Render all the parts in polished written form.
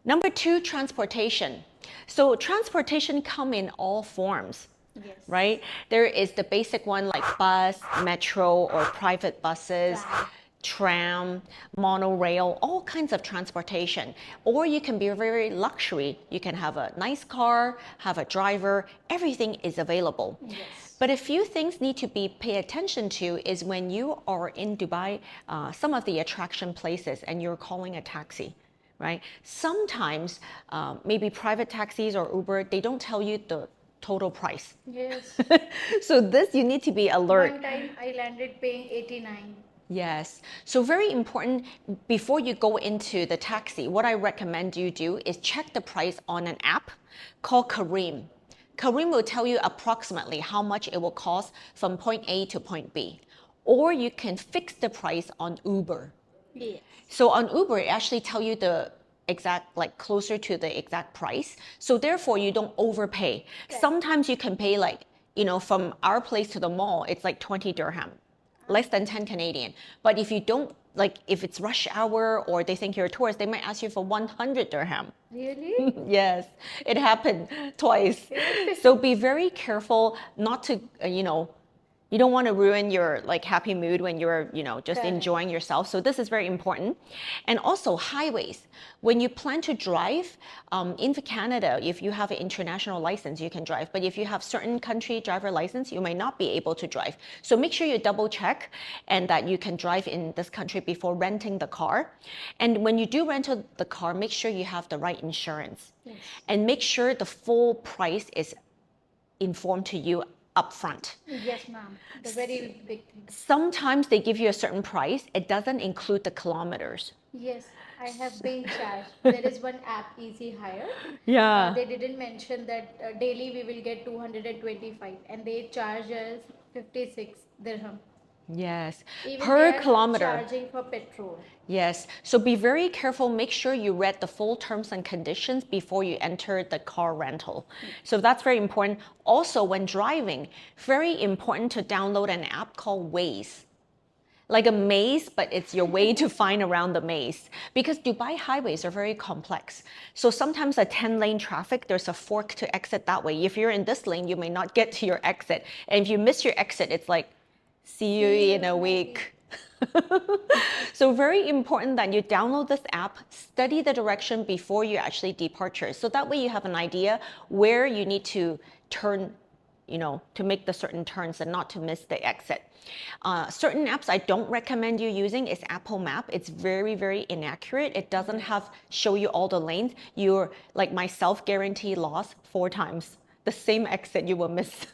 Number two, transportation. So transportation come in all forms. Yes. Right? There is the basic one like bus, metro, or private buses, tram, monorail, all kinds of transportation. Or you can be very luxury. You can have a nice car, have a driver, everything is available. Yes. But a few things need to be pay attention to is when you are in Dubai, some of the attraction places and you're calling a taxi. Right? Sometimes maybe private taxis or Uber, they don't tell you the total price. Yes. So this you need to be alert. One time I landed paying 89. Yes. So very important before you go into the taxi, what I recommend you do is check the price on an app called Careem. Careem will tell you approximately how much it will cost from point A to point B. Or you can fix the price on Uber. Yes. So on Uber, it actually tell you the exact, like closer to the exact price. So therefore you don't overpay. Okay. Sometimes you can pay like, from our place to the mall, it's like 20 dirham, less than 10 Canadian. But if you don't, like if it's rush hour or they think you're a tourist, they might ask you for 100 dirham. Really? Yes, it happened twice. So be very careful not to, you don't want to ruin your like happy mood when you're, just Correct. enjoying yourself. So this is very important. And also highways. When you plan to drive, in Canada, if you have an international license, you can drive. But if you have certain country driver license, you may not be able to drive. So make sure you double check and that you can drive in this country before renting the car. And when you do rent the car, make sure you have the right insurance. Yes. And make sure the full price is informed to you upfront. Yes, ma'am. The very big thing. Sometimes they give you a certain price. It doesn't include the kilometers. Yes, I have been charged. There is one app, Easy Hire. Yeah. They didn't mention that daily we will get 225 and they charge us 56 dirham. Yes. Even Per they are kilometer. charging for petrol. Yes. So be very careful. Make sure you read the full terms and conditions before you enter the car rental. So that's very important. Also, when driving, very important to download an app called 𝐬𝐮𝐫𝐞. Like a maze, but it's your way to find around the maze. Because Dubai highways are very complex. So sometimes a 10-lane traffic, there's a fork to exit that way. If you're in this lane, you may not get to your exit. And if you miss your exit, it's like, see you in a week. So very important that you download this app, study the direction before you actually departure. So that way you have an idea where you need to turn, to make the certain turns and not to miss the exit. Certain apps I don't recommend you using is Apple Map. It's very, very inaccurate. It doesn't show you all the lanes. You're like myself, guarantee loss 4 times. The same exit you will miss.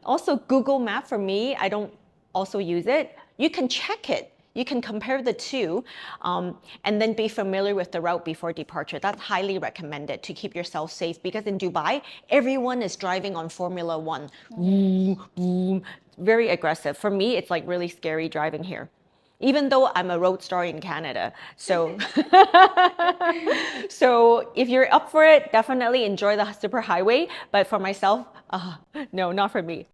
Also, Google Map for me, I don't also use it. You can check it. You can compare the two and then be familiar with the route before departure. That's highly recommended to keep yourself safe because in Dubai, everyone is driving on Formula One. Boom, boom, very aggressive. For me, it's like really scary driving here. Even though I'm a road star in Canada. So, so if you're up for it, definitely enjoy the superhighway. But for myself, no, not for me.